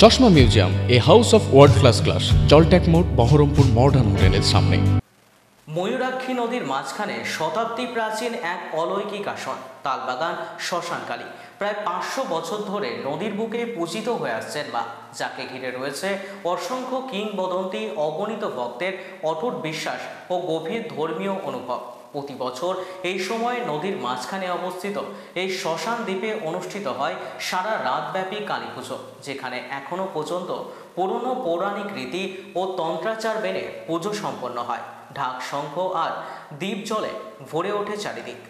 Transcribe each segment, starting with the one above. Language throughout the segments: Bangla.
চশমা museum, a house of world class, জলট্যাক মোড়, বহরমপুর মডার্ন হোটেলের সামনে। ময়ূরাক্ষী নদীর মাঝখানে শতাব্দী প্রাচীন এক অলৌকিক আসন তালবাগান শ্মশানকালী। প্রায় 500 বছর ধরে নদীর বুকে পূজিত হয়ে আসছেন মা, যাকে ঘিরে রয়েছে অসংখ্য কিংবদন্তি, অগণিত ভক্তের অটুট বিশ্বাস ও গভীর ধর্মীয় অনুভব। প্রতি বছর এই সময় নদীর মাঝখানে অবস্থিত এই শ্মশান দ্বীপে অনুষ্ঠিত হয় সারা রাতব্যাপী কালী পুজো, যেখানে এখনো পর্যন্ত পুরনো পৌরাণিক রীতি ও তন্ত্রাচার মেনে পুজো সম্পন্ন হয়। ঢাক, শঙ্খ আর দ্বীপ জলে ভরে ওঠে চারিদিক।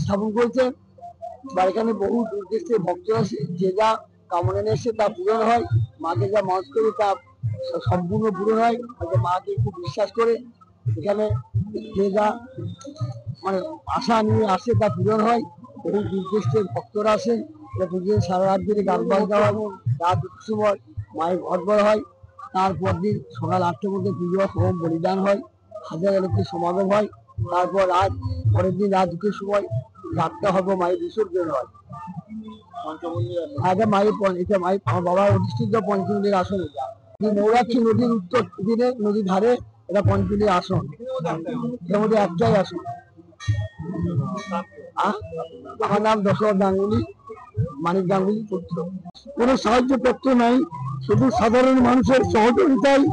স্থাপন করেছে বা এখানে বহু দূর দেশে ভক্ত আসে, যে যা কামনা নিয়ে এসে তা পূরণ হয়। মাকে যা মত করে তা সম্পূর্ণ পূরণ হয়। মাকে খুব বিশ্বাস করে এখানে যে যা মানে আশা নিয়ে আসে তা পূরণ হয়। বহু দূর দেশের ভক্তরা আসেন, পুজোর সারা রাত ধরে গান বাজনা হয়। রাত 2টার সময় মায়ের ঘট বড় হয়। তারপর দিন সকাল 8টার মধ্যে পুজো হোম বলিদান হয়, হাজার লোকের সমাগম হয়। তারপর পরের দিন রাত 2টার সময় যাত্রা হবে, মায়ের বিসর্জন হয়। আমার বাবার অধিষ্ঠিত পঞ্চমুখীর আসন। ময়ূরাক্ষী নদীর উত্তর দিনে নদীর ধারে এটা পঞ্চমুখীর আসন, এর মধ্যে একটাই আসন। আমার নাম দশরথ গাঙ্গুলি, মানিক গাঙ্গুলি পুত্র। কোনো সাহায্য পত্র নাই, শুধু সাধারণ মানুষের সহযোগিতায়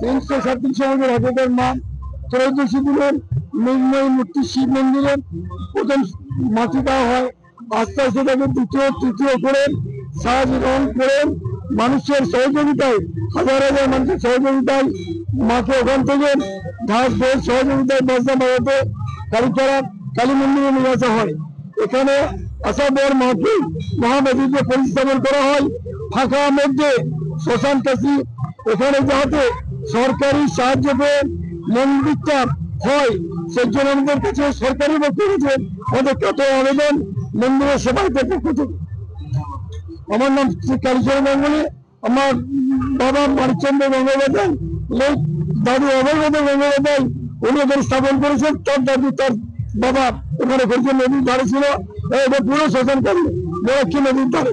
337 সমাজের হাজার নাম ত্রয়োদশী দিনের মৃন্ময়ী মূর্তি শিব মন্দিরে প্রথম মাটি দেওয়া হয়। আস্তে আস্তে তাকে দ্বিতীয় তৃতীয় করে সাজ রং করে মানুষের সহযোগিতায়, হাজার হাজার মানুষের সহযোগিতায় মাকে ওখান থেকে ঢাক ঢোল সহযোগিতায় বসা বাড়াতে কালীচড়া কালী মন্দিরে নিয়ে আসা হয়। এখানে আসার পর মাকে মহানদীতে পরিস্থাপন করা হয় ফাঁকা মধ্যে শ্মশান কাশি। এখানে যাতে সরকারি সাহায্য পেয়ে মন্দিরটা হয়, সেই জন্য আমাদের কাছে সরকারি পক্ষ থেকে আমাদের কত আবেদন মন্দিরের সেবায়তের পক্ষ থেকে। আমার নাম শ্রী কালীচরণ গাঙ্গুলি। আমার বাবা মানিকচন্দ্র গঙ্গোপাধ্যায়, লোক দাদু অভয়গত গঙ্গোপাধ্যায়, উনি এখানে স্থাপন করেছেন। তার দাদু তার বাবা ওখানে করেছেন, নদীর ধারে ছিল। পুরো শ্মশান কালী ময়ূরাক্ষী নদীর ধারে।